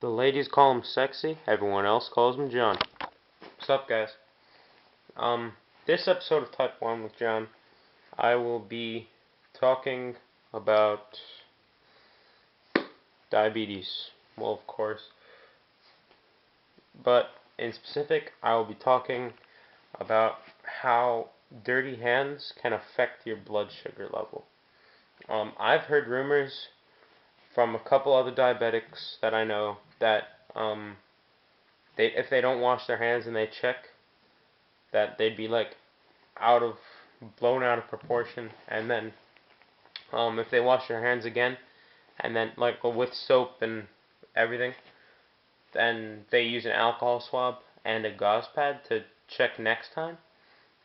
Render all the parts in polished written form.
The ladies call him sexy, everyone else calls him John. What's up, guys? This episode of Type 1 with John, I will be talking about diabetes. Well, of course. But in specific, I will be talking about how dirty hands can affect your blood sugar level. I've heard rumors from a couple other diabetics that I know that if they don't wash their hands and they check, that they'd be like blown out of proportion, and then if they wash their hands again, and then like with soap and everything, then they use an alcohol swab and a gauze pad to check next time,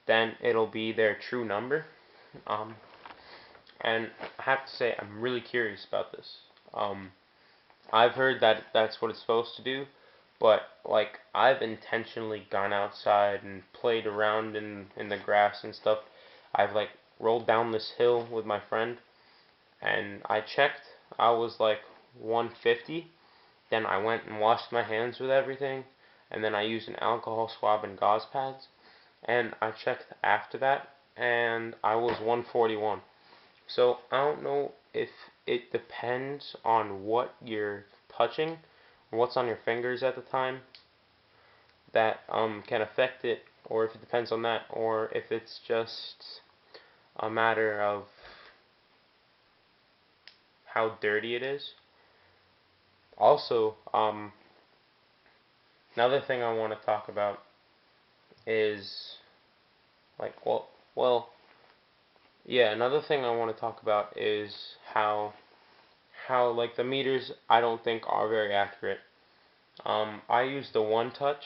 then it'll be their true number. Um, and I have to say, I'm really curious about this. I've heard that that's what it's supposed to do, but like I've intentionally gone outside and played around in the grass and stuff. I've like rolled down this hill with my friend, and I checked. I was like 150. Then I went and washed my hands with everything, and then I used an alcohol swab and gauze pads, and I checked after that, and I was 141. So I don't know if it depends on what you're touching, what's on your fingers at the time, that can affect it, or if it depends on that, or if it's just a matter of how dirty it is. Also, another thing I want to talk about is like another thing I want to talk about is how like the meters I don't think are very accurate. I use the One Touch,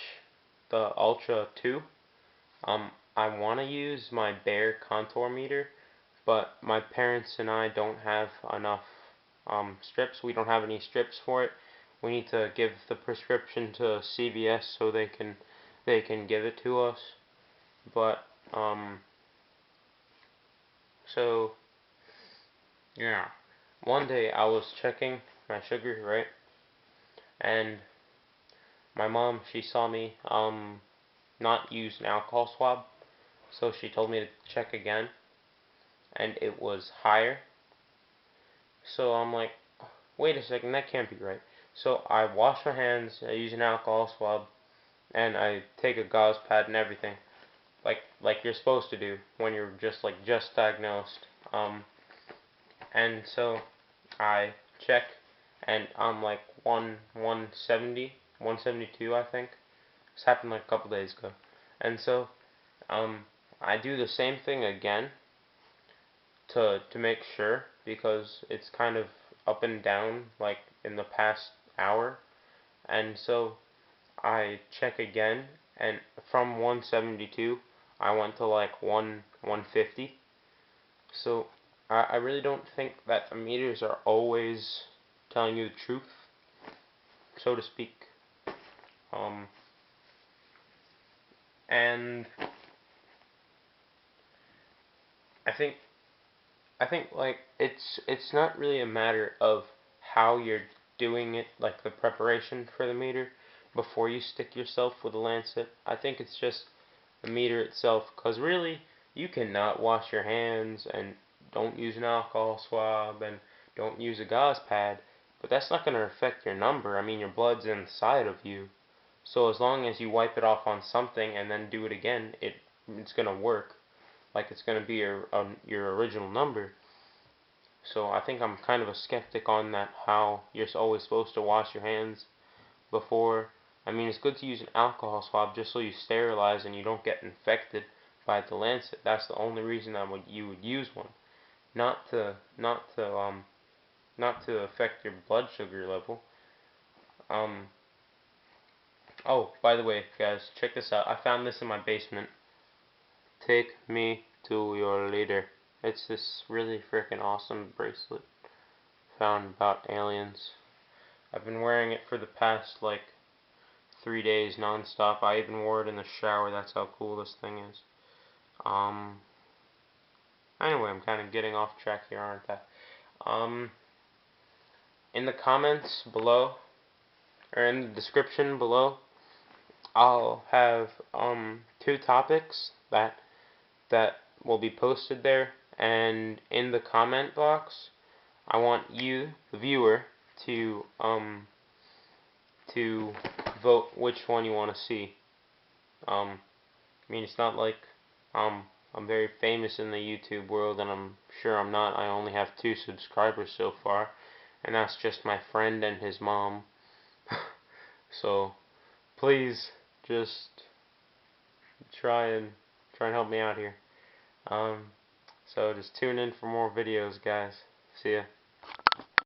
the Ultra 2. I want to use my Bare contour meter, but my parents and I don't have enough strips. We don't have any strips for it. We need to give the prescription to CVS so they can give it to us. But so yeah, one day I was checking my sugar, right, and my mom, she saw me not use an alcohol swab, so she told me to check again, and it was higher. So I'm like, wait a second, that can't be right. So I wash my hands, I use an alcohol swab, and I take a gauze pad and everything, like you're supposed to do when you're just diagnosed. And so I check, and I'm like 170, 172, I think. This happened like a couple days ago, and so I do the same thing again to make sure, because it's kind of up and down like in the past hour, and so I check again, and from 172 I went to like 150. So I really don't think that the meters are always telling you the truth, so to speak. Um, and I think like it's not really a matter of how you're doing it, like the preparation for the meter before you stick yourself with a lancet. I think it's just the meter itself, because really you cannot wash your hands and don't use an alcohol swab and don't use a gauze pad, but that's not going to affect your number. I mean, your blood's inside of you, so as long as you wipe it off on something and then do it again, it's going to work. Like it's going to be your original number. So I think I'm kind of a skeptic on that, how you're always supposed to wash your hands before. I mean, it's good to use an alcohol swab just so you sterilize and you don't get infected by the lancet. That's the only reason you would use one, not to affect your blood sugar level. Um, oh, by the way, guys, check this out. I found this in my basement. Take me to your leader. It's this really freaking awesome bracelet found about aliens. I've been wearing it for the past like 3 days nonstop. I even wore it in the shower. That's how cool this thing is. Anyway, I'm kind of getting off track here, aren't I? In the comments below, or in the description below, I'll have 2 topics that will be posted there, and in the comment box, I want you, the viewer, to vote which one you want to see. I mean, it's not like I'm very famous in the YouTube world, and I'm sure I'm not. I only have 2 subscribers so far, and that's just my friend and his mom. So please just try and help me out here. So just tune in for more videos, guys. See ya.